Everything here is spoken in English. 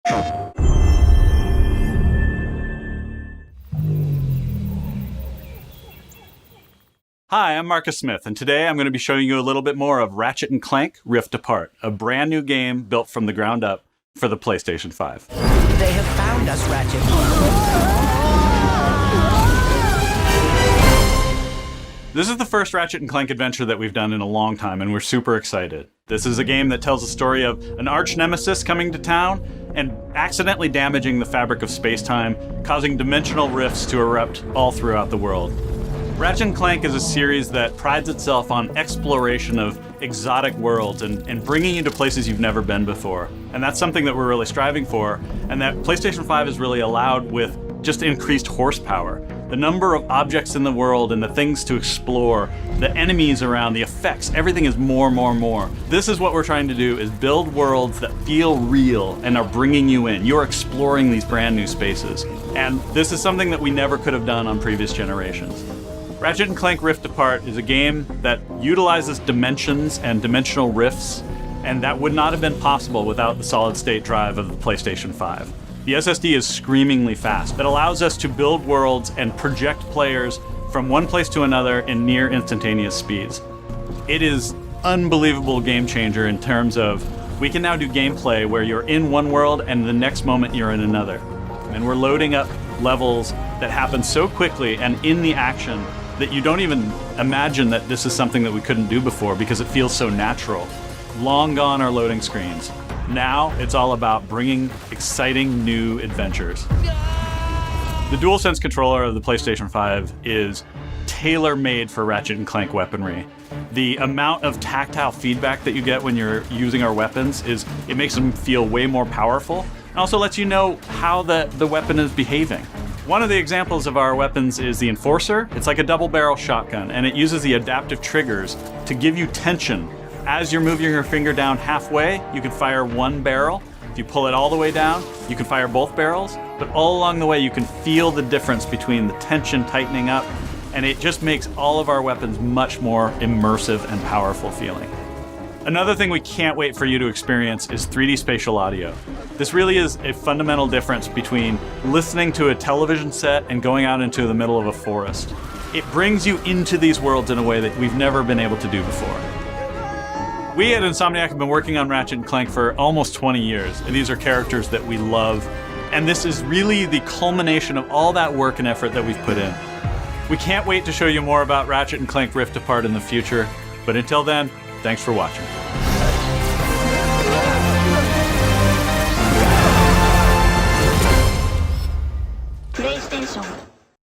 Hi, I'm Marcus Smith, and today I'm going to be showing you a little bit more of Ratchet & Clank Rift Apart, a brand new game built from the ground up for the PlayStation 5. They have found us, Ratchet. This is the first Ratchet & Clank adventure that we've done in a long time, and we're super excited. This is a game that tells the story of an arch-nemesis coming to town and accidentally damaging the fabric of space-time, causing dimensional rifts to erupt all throughout the world. Ratchet & Clank is a series that prides itself on exploration of exotic worlds and bringing you to places you've never been before. And that's something that we're really striving for, and that PlayStation 5 has really allowed with just increased horsepower. The number of objects in the world and the things to explore, the enemies around, the effects, everything is more. This is what we're trying to do, is build worlds that feel real and are bringing you in. You're exploring these brand new spaces. And this is something that we never could have done on previous generations. Ratchet & Clank Rift Apart is a game that utilizes dimensions and dimensional rifts, and that would not have been possible without the solid-state drive of the PlayStation 5. The SSD is screamingly fast. It allows us to build worlds and project players from one place to another in near instantaneous speeds. It is an unbelievable game changer in terms of we can now do gameplay where you're in one world and the next moment you're in another. And we're loading up levels that happen so quickly and in the action that you don't even imagine that this is something that we couldn't do before because it feels so natural. Long gone are loading screens. Now it's all about bringing exciting new adventures. The DualSense controller of the PlayStation 5 is tailor-made for Ratchet & Clank weaponry. The amount of tactile feedback that you get when you're using our weapons it makes them feel way more powerful, and also lets you know how the weapon is behaving. One of the examples of our weapons is the Enforcer. It's like a double-barrel shotgun, and it uses the adaptive triggers to give you tension. As you're moving your finger down halfway, you can fire one barrel. If you pull it all the way down, you can fire both barrels. But all along the way, you can feel the difference between the tension tightening up, and it just makes all of our weapons much more immersive and powerful feeling. Another thing we can't wait for you to experience is 3D spatial audio. This really is a fundamental difference between listening to a television set and going out into the middle of a forest. It brings you into these worlds in a way that we've never been able to do before. We at Insomniac have been working on Ratchet & Clank for almost 20 years, and these are characters that we love, and this is really the culmination of all that work and effort that we've put in. We can't wait to show you more about Ratchet & Clank Rift Apart in the future, but until then, thanks for watching. PlayStation